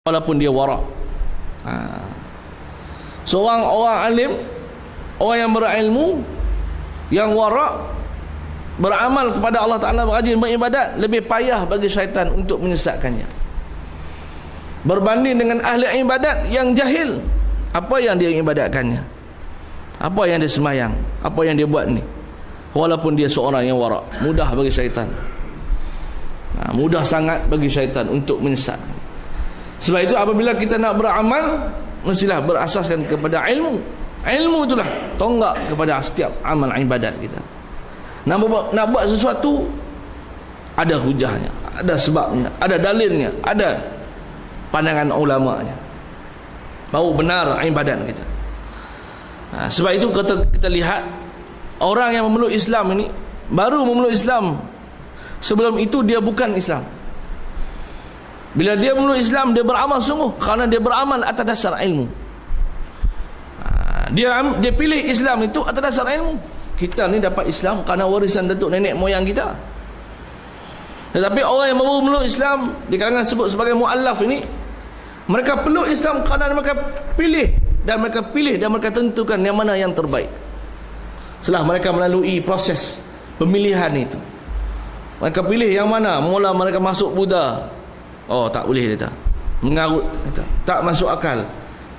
walaupun dia wara'. Seorang orang alim, orang yang berilmu, yang wara', beramal kepada Allah Ta'ala, rajin beribadat, lebih payah bagi syaitan untuk menyesatkannya berbanding dengan ahli ibadat yang jahil. Apa yang dia ibadatkannya, apa yang dia semayang, apa yang dia buat ni, walaupun dia seorang yang wara', mudah bagi syaitan, mudah sangat bagi syaitan untuk menyesat. Sebab itu apabila kita nak beramal, mestilah berasaskan kepada ilmu. Ilmu itulah tonggak kepada setiap amal ibadat kita. Nak buat sesuatu, ada hujahnya, ada sebabnya, ada dalilnya, ada pandangan ulamanya, baru benar ibadat kita. Sebab itu kita lihat orang yang memeluk Islam ini, baru memeluk Islam, sebelum itu dia bukan Islam. Bila dia memeluk Islam, dia beramal sungguh kerana dia beramal atas dasar ilmu. Dia pilih Islam itu atas dasar ilmu. Kita ni dapat Islam kerana warisan datuk nenek moyang kita. Tetapi orang yang baru memeluk Islam, di kalangan sebut sebagai mu'allaf ini, mereka peluk Islam kerana mereka pilih dan mereka tentukan yang mana yang terbaik. Setelah mereka melalui proses pemilihan itu, mereka pilih yang mana. Mula mereka masuk Buddha, oh tak boleh dia, mengarut, tak masuk akal,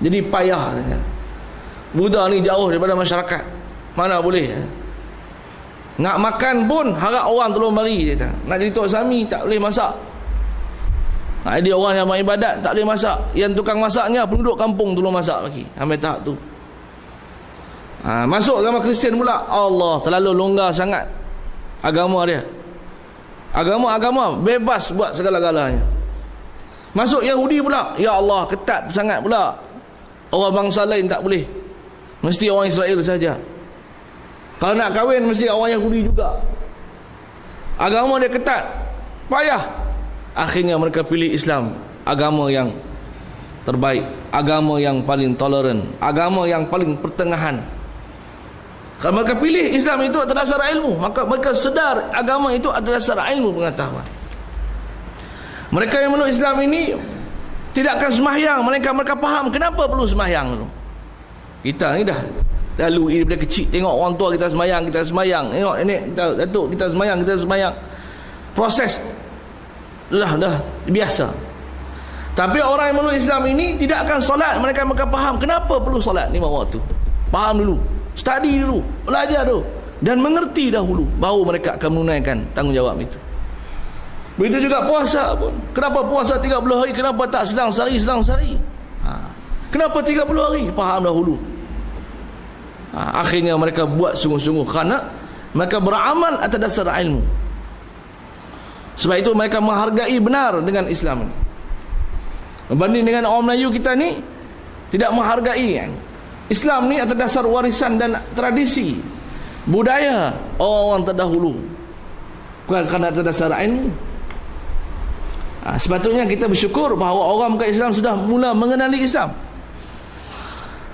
jadi payah. Buddha ni jauh daripada masyarakat, mana boleh. Nak makan pun harap orang tolong bagi dia. Nak jadi tok sami tak boleh masak. Dia orang yang beribadat tak boleh masak, yang tukang masaknya penduduk kampung tolong masak bagi. Sampai tahap tu. Masuk agama Kristian pula, Allah terlalu longgar sangat agama dia. Agama bebas buat segala-galanya. Masuk Yahudi pula, ya Allah ketat sangat pula. Orang bangsa lain tak boleh, mesti orang Israel saja. Kalau nak kahwin mesti orang Yahudi juga. Agama dia ketat, payah. Akhirnya mereka pilih Islam, agama yang terbaik, agama yang paling toleran, agama yang paling pertengahan. Kalau mereka pilih Islam itu atas dasar ilmu, maka mereka sedar agama itu atas dasar ilmu pengetahuan. Mereka yang memeluk Islam ini tidak akan sembahyang, mereka faham kenapa perlu sembahyang dulu. Kita ni dah lalu daripada kecil tengok orang tua kita sembahyang, tengok nenek kita, datuk kita sembahyang. Proses dah biasa. Tapi orang yang memeluk Islam ini tidak akan solat, mereka faham kenapa perlu solat 5 waktu. Faham dulu, study dulu, belajar dulu, dan mengerti dahulu, baru mereka akan menunaikan tanggungjawab itu. Begitu juga puasa pun. Kenapa puasa 30 hari, kenapa tak selang sehari? Kenapa 30 hari? Faham dahulu. Akhirnya mereka buat sungguh-sungguh kerana mereka beramal atas dasar ilmu. Sebab itu mereka menghargai benar dengan Islam ini. Berbanding dengan orang Melayu kita ni, tidak menghargai Islam ni atas dasar warisan dan tradisi budaya orang-orang terdahulu, bukan kerana atas dasar ilmu. Sepatutnya kita bersyukur bahawa orang bukan Islam sudah mula mengenali Islam.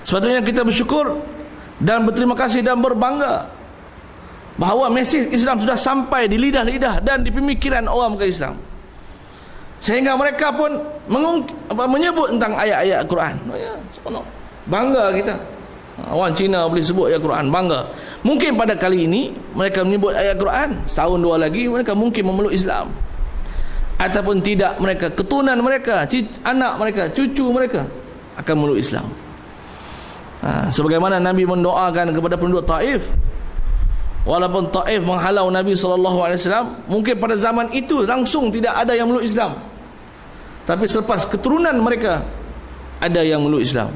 Sepatutnya kita bersyukur dan berterima kasih dan berbangga bahawa mesej Islam sudah sampai di lidah-lidah dan di pemikiran orang bukan Islam, sehingga mereka pun menyebut tentang ayat-ayat Al-Quran. Bangga kita. Orang Cina boleh sebut ayat Al-Quran, bangga. Mungkin pada kali ini mereka menyebut ayat Al-Quran, setahun 2 lagi mereka mungkin memeluk Islam, ataupun tidak, mereka keturunan mereka, anak mereka, cucu mereka akan memeluk Islam. Sebagaimana Nabi mendoakan kepada penduduk Taif, walaupun Taif menghalau Nabi SAW, mungkin pada zaman itu langsung tidak ada yang memeluk Islam, tapi selepas keturunan mereka ada yang memeluk Islam.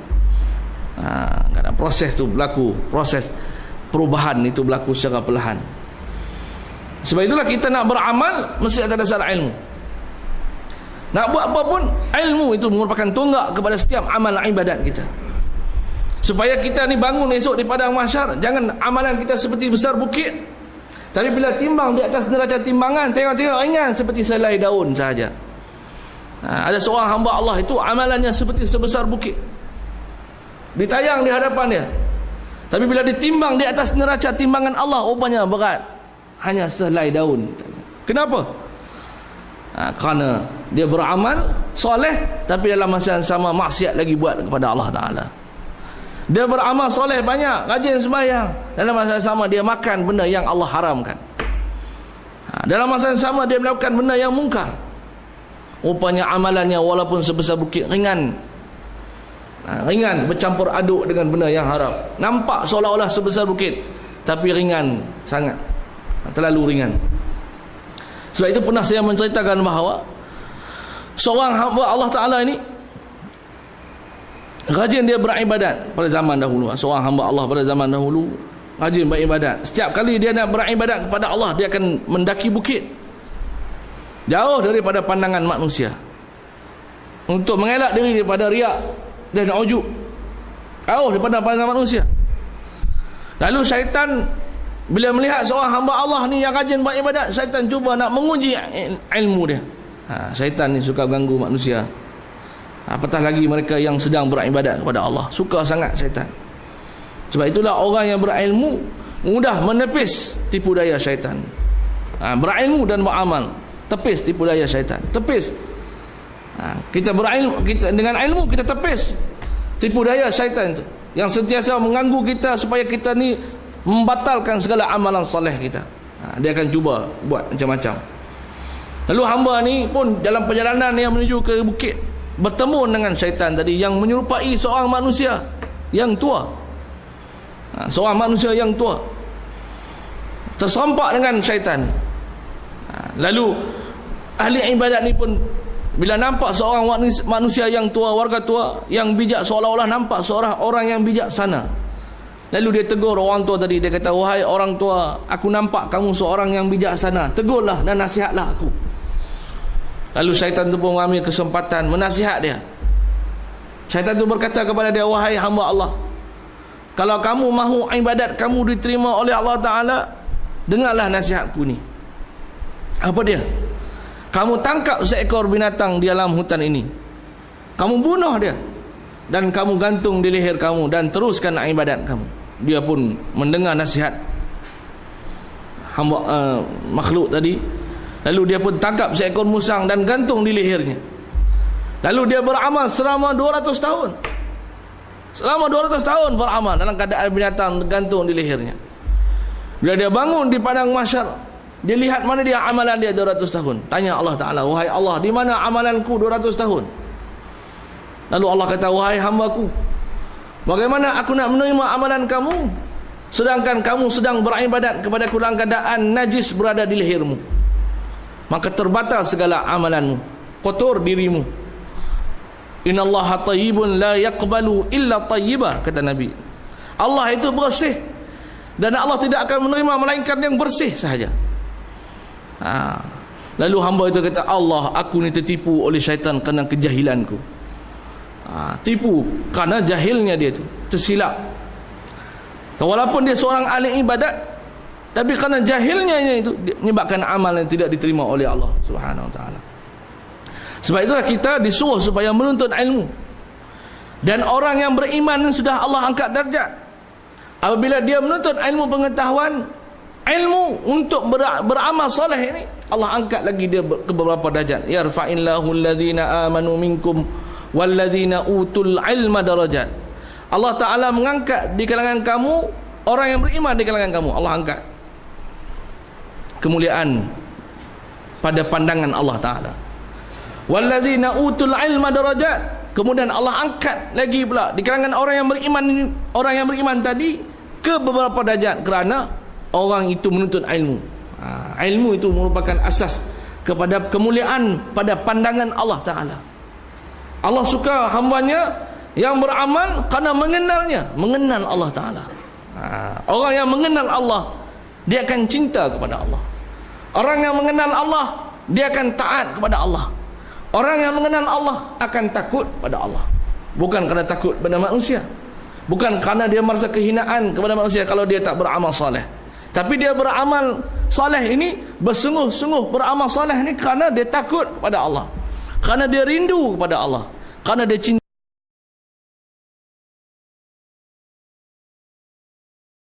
Kadang proses itu berlaku, proses perubahan itu berlaku secara perlahan. Sebab itulah kita nak beramal mesti atas dasar ilmu. Nak buat apa pun, ilmu itu merupakan tonggak kepada setiap amal ibadat kita. Supaya kita ni bangun esok di padang mahsyar, jangan amalan kita seperti besar bukit, tapi bila timbang di atas neraca timbangan, tengok-tengok ringan seperti selai daun sahaja. Ada seorang hamba Allah itu amalannya seperti sebesar bukit, ditayang di hadapan dia, tapi bila ditimbang di atas neraca timbangan Allah, rupanya berat, hanya selai daun. Kenapa? Kerana dia beramal soleh, tapi dalam masa yang sama maksiat lagi buat kepada Allah Ta'ala. Dia beramal soleh banyak, rajin sembahyang, dalam masa yang sama dia makan benda yang Allah haramkan. Dalam masa yang sama dia melakukan benda yang mungkar. Rupanya amalannya walaupun sebesar bukit ringan, ringan bercampur aduk dengan benda yang haram. Nampak seolah-olah sebesar bukit, tapi ringan sangat, terlalu ringan. Sebab itu pernah saya menceritakan bahawa seorang hamba Allah Ta'ala ini rajin dia beribadat pada zaman dahulu. Seorang hamba Allah pada zaman dahulu rajin beribadat. Setiap kali dia nak beribadat kepada Allah, dia akan mendaki bukit jauh daripada pandangan manusia, untuk mengelak diri daripada riak dan ujub, jauh daripada pandangan manusia. Lalu syaitan bila melihat seorang hamba Allah ni yang rajin beribadat, syaitan cuba nak menguji ilmu dia. Syaitan ni suka ganggu manusia, apatah lagi mereka yang sedang beribadat kepada Allah. Suka sangat syaitan. Sebab itulah orang yang berilmu mudah menepis tipu daya syaitan. Berilmu dan beramal, tepis tipu daya syaitan, tepis. Kita berilmu, kita dengan ilmu kita tepis tipu daya syaitan itu yang sentiasa mengganggu kita supaya kita ni membatalkan segala amalan soleh kita. Dia akan cuba buat macam-macam. Lalu hamba ni pun dalam perjalanan yang menuju ke bukit bertemu dengan syaitan tadi yang menyerupai seorang manusia yang tua. Seorang manusia yang tua terserempak dengan syaitan. Lalu ahli ibadat ni pun bila nampak seorang manusia yang tua, warga tua yang bijak, seolah-olah nampak seorang orang yang bijaksana. Lalu dia tegur orang tua tadi. Dia kata, wahai orang tua, aku nampak kamu seorang yang bijaksana, tegurlah dan nasihatlah aku. Lalu syaitan tu pun mengambil kesempatan menasihat dia. Syaitan tu berkata kepada dia, wahai hamba Allah, kalau kamu mahu ibadat kamu diterima oleh Allah Ta'ala, dengarlah nasihatku ni. Apa dia? Kamu tangkap seekor binatang di alam hutan ini, kamu bunuh dia, dan kamu gantung di leher kamu, dan teruskan ibadat kamu. Dia pun mendengar nasihat hamba makhluk tadi. Lalu dia pun tangkap seekor musang dan gantung di lehernya. Lalu dia beramal selama 200 tahun. Selama 200 tahun beramal dalam keadaan binatang gantung di lehernya. Bila dia bangun di padang mahsyar, dia lihat mana dia amalan dia 200 tahun. Tanya Allah Ta'ala, wahai Allah, di mana amalanku 200 tahun? Lalu Allah kata, wahai hambaku, bagaimana aku nak menerima amalan kamu sedangkan kamu sedang beribadat kepadaku dalam keadaan najis berada di lehermu? Maka terbatal segala amalanmu, kotor dirimu. Innallaha tayyibun la yaqbalu illa tayyibah, kata Nabi. Allah itu bersih dan Allah tidak akan menerima melainkan yang bersih sahaja. Lalu hamba itu kata, Allah, aku ni tertipu oleh syaitan kerana kejahilanku. Tipu kerana jahilnya dia tu, tersilap. Walaupun dia seorang ahli ibadat, tapi kerana jahilnya itu menyebabkan amal yang tidak diterima oleh Allah Subhanahu Wa Taala. Sebab itulah kita disuruh supaya menuntut ilmu. Dan orang yang beriman sudah Allah angkat darjat. Apabila dia menuntut ilmu pengetahuan, ilmu untuk beramal soleh ini, Allah angkat lagi dia ke beberapa darjat. Yarfa'illahu alladhina amanu minkum walladzina utul ilma darajat. Allah Ta'ala mengangkat di kalangan kamu orang yang beriman, di kalangan kamu Allah angkat kemuliaan pada pandangan Allah Ta'ala. Walladzina utul ilma darajat, kemudian Allah angkat lagi pula di kalangan orang yang beriman tadi ke beberapa darjat kerana orang itu menuntut ilmu. Ilmu itu merupakan asas kepada kemuliaan pada pandangan Allah Ta'ala. Allah suka hambanya yang beramal kerana mengenalnya, mengenal Allah Ta'ala. Orang yang mengenal Allah, dia akan cinta kepada Allah. Orang yang mengenal Allah, dia akan taat kepada Allah. Orang yang mengenal Allah akan takut pada Allah. Bukan kerana takut pada manusia, bukan kerana dia merasa kehinaan kepada manusia kalau dia tak beramal soleh. Tapi dia beramal soleh ini, bersungguh-sungguh beramal soleh ini kerana dia takut pada Allah, kerana dia rindu kepada Allah, kerana dia cinta